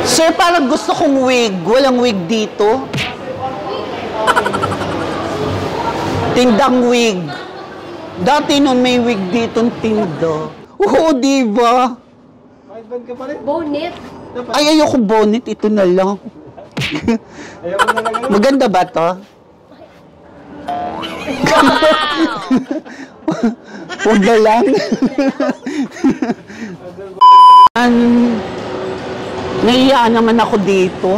Sir, parang gusto kong wig. Walang wig dito. Tindang wig. Dati nun may wig dito tinda. Oo, diba? Kahit ka pa rin? Bonnet. Ay, ayoko bonnet. Ito na lang. Ayaw mo na lang ano? Maganda ba to? Huwag na lang. Naiya naman ako dito.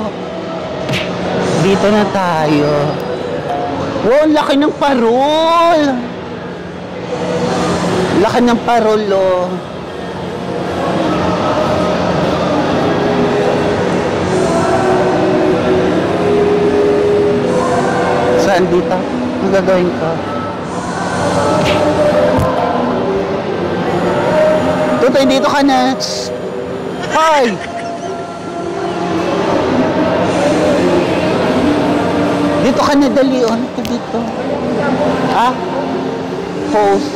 Dito na tayo. Wow, laki ng parol. Laki ng parol, oh. Saan dito? Ang gagawin ko? Tutoy, dito ka na. Hoy! Dito ka na, dali. Ano ka dito? Ha? Pose.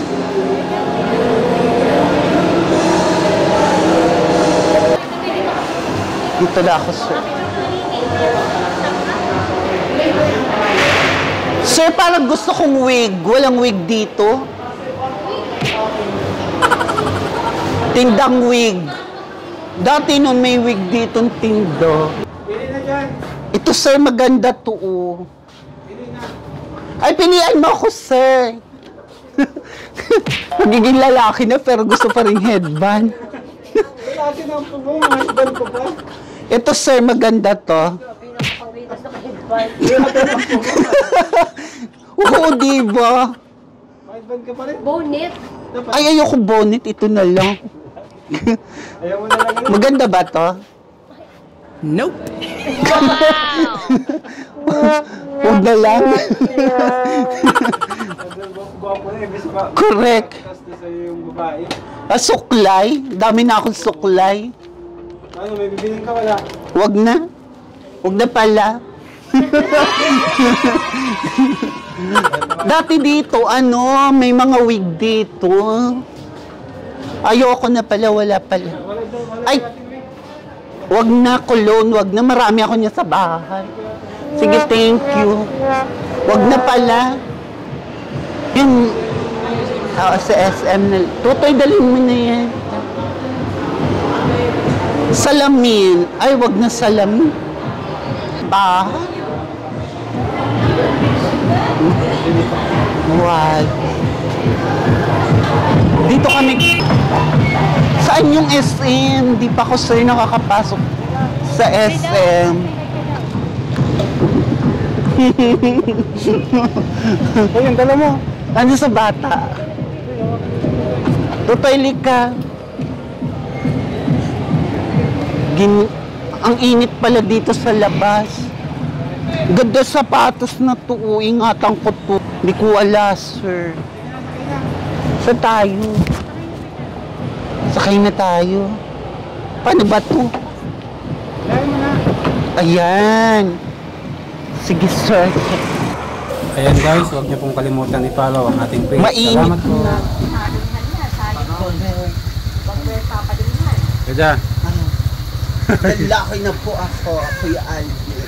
Dito na ako, sir. Sir, parang gusto kong wig. Walang wig dito. Tindang wig. Dati nun may wig dito tindo. Pili na dyan. Ito, sir, maganda to. Oh. Pili na. Ay, pilihan mo ako, sir. Magiging lalaki na pero gusto pa rin headband. Lalaki na po mo. Husband ko pa. Ito, sir, maganda to. Pinakapawitas na headband. Oo, diba? Husband ka pa rin? Bonnet. Ay, ayoko bonnet. Ito na lang. Ayaw mo na lang ano? Maganda ba to? Nope. Huwag na lang. Gwapo na eh. Bis ba? Correct. Kasi sa'yo yung babae. Ah, suklay. Dami na akong suklay. Ano, may bibiling ka wala? Huwag na. Huwag na pala. Dati dito, ano, may mga wig dito. Ayoko na pala, wala pala. Wala daw, wala Ay! natin eh. Wag na, kulon, wag na. Marami ako niya sa bahay. Sige, thank you. Wag na pala. Yung, sa SM na, Tutoy, dalhin mo na yan. Salamin. Ay, wag na salamin. Bahay. Wag. Dito kami. Saan yung SM? Di pa ako sir nakakapasok sa SM. Uy, yung dala mo. Ano sa bata? Tutoy ka. Ang init pala dito sa labas. Ganda sapatos na to. Ingatan ko to. Hindi ko wala, sir. Saan tayo? Sakay na tayo. Paano ba to? Dahil mo na. Ayan. Sige, sir. Ayan guys, huwag niyo pong kalimutan i-follow ang ating page. Mainit Salamat po. na. Kaya. Lalaki na po ako. Kuya Alvin.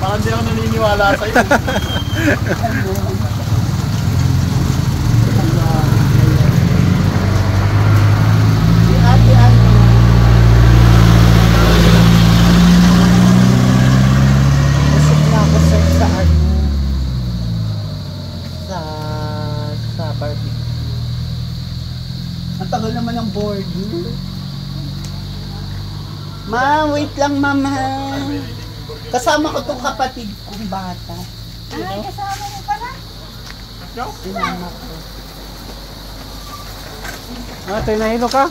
Parang di ako naniniwala sa'yo. Si ate ano? Busog na ako sir sa ano? Sa barbecue. Ang tagal naman ng boarding. Ma'am, wait lang ma'am ha. Kasama ko tong kapatid kong bata. Ay, kasama mo pala. Sinama ko. Ate, nahilo ka?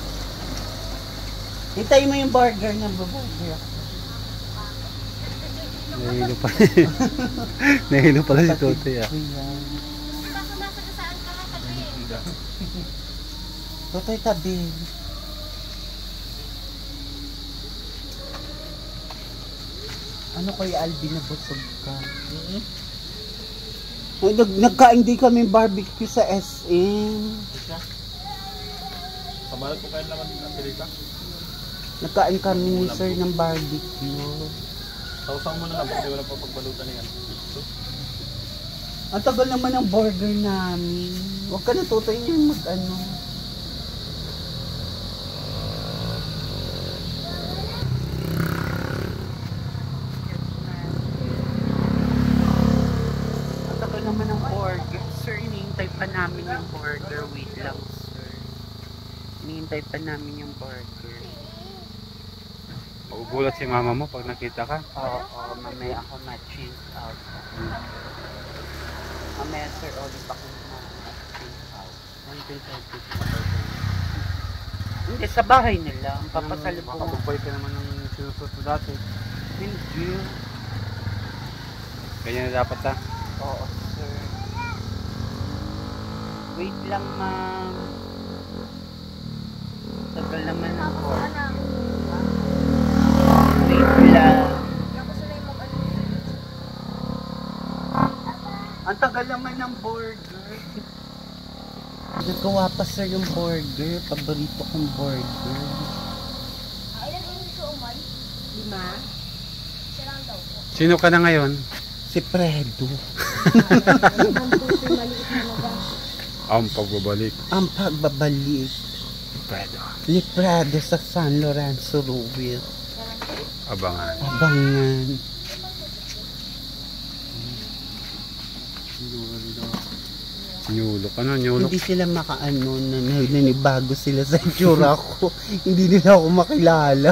Hintay mo yung burger ng baburger ako. Nahilo pa. Nahilo pala si Totoy ah. Ayan. Totoy tabi. Ano kay Alvin na busog ka? Ay, nagkain din kami barbecue sa SM. Mahal ko kayo naman ang pilita. Nagkain kami ni Sir ng barbecue. Sausang mo na lang, kasi wala pa pagbalutan niyan. Ang tagal naman ng burger namin. Huwag ka natutoy niyan mag-ano. Ang tagal naman ng burger. Sir, hinihintay pa namin yung burger. Wait lang, sir. Hinihintay pa namin yung burger. Magugulat si mama mo pag nakita ka. Oo, mamaya ako ma-change out. Mamaya, sir, ulit ako ma-change out. Hindi, sa bahay nila. Ang papasalubong. Makapagpay ka naman ng sinusot mo dati. Hindi. Ganyan na dapat ha. Oo, sir. Wait lang, ma'am. Tagal naman ang work. Wait lang. Ang tagal naman ng burger. Nagawa pa, sir, yung burger. Paborito kong burger. Ilan ang gusto umay? 5? Isa lang daw po. Sino ka na ngayon? Si Fredo. Ang puso maliit na magas. Ang pagbabalik. Ang pagbabalik. Fredo. Liprado sa San Lorenzo Ruil. Abangan. Abangan. Nyulok. Ano nyulok? Hindi sila makaano, nanibago sila sa itsura ko. Hindi nila ako makilala.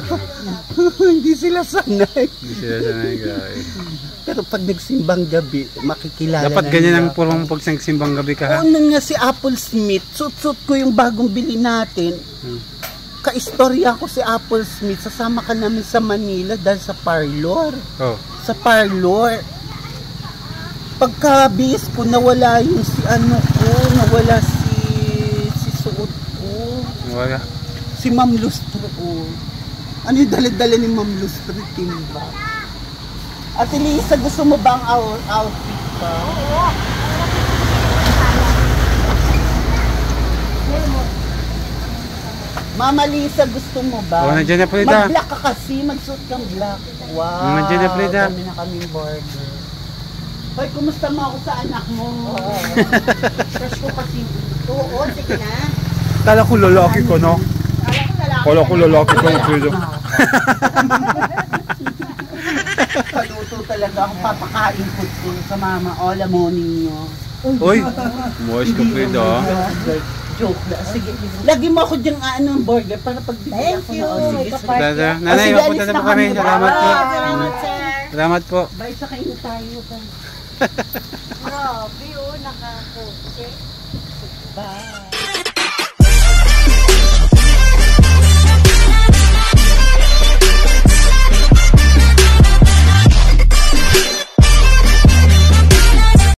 Hindi sila sanay. Hindi sila sanay guys. Pero pag nagsimbang gabi, makikilala Dapat na ganyan nila ang ako. purong pagsimbang gabi ka ha. Una nga si Apple Smith, suit-suit ko yung bagong bili natin. Kaistorya ko si Apple Smith, sasama ka namin sa Manila dahil sa parlor. Oh. Sa parlor. Pagkabis ko, nawala yung si ano ko, nawala si suot ko. Wala. Si Ma'am Lustro ko. Ano yung dala-dala ni Ma'am Lustro? Timba. Ate Lisa, gusto mo bang outfit ka? Oo. Mama Lisa, gusto mo ba? Oh, nandiyan na Frida. Mag-black ka kasi, magsuot kang black. Wow. Nandiyan na Frida. Dami na kaming burger. Hoy, kumusta mo ako sa anak mo? Fresh ko kasi. Oo, sige na. Kala ko lalaki ko no? Kala ko lalaki ko yung Fredo. Paluto talaga ako, papakain ko to sa mama. O, lamonin nyo. Uy, moist ka Fredo ha. Joke lang. Sige, lagi mo ako diyang ang burger para pagbigyan ko. Thank you. Sige, sige. Dada, O, nanay, sige, mapunta alis na na po kami. kami. Salamat po. Salamat, sir. Salamat po. Bye, sakay na tayo. Grabe, oh, nakakotse. Bye.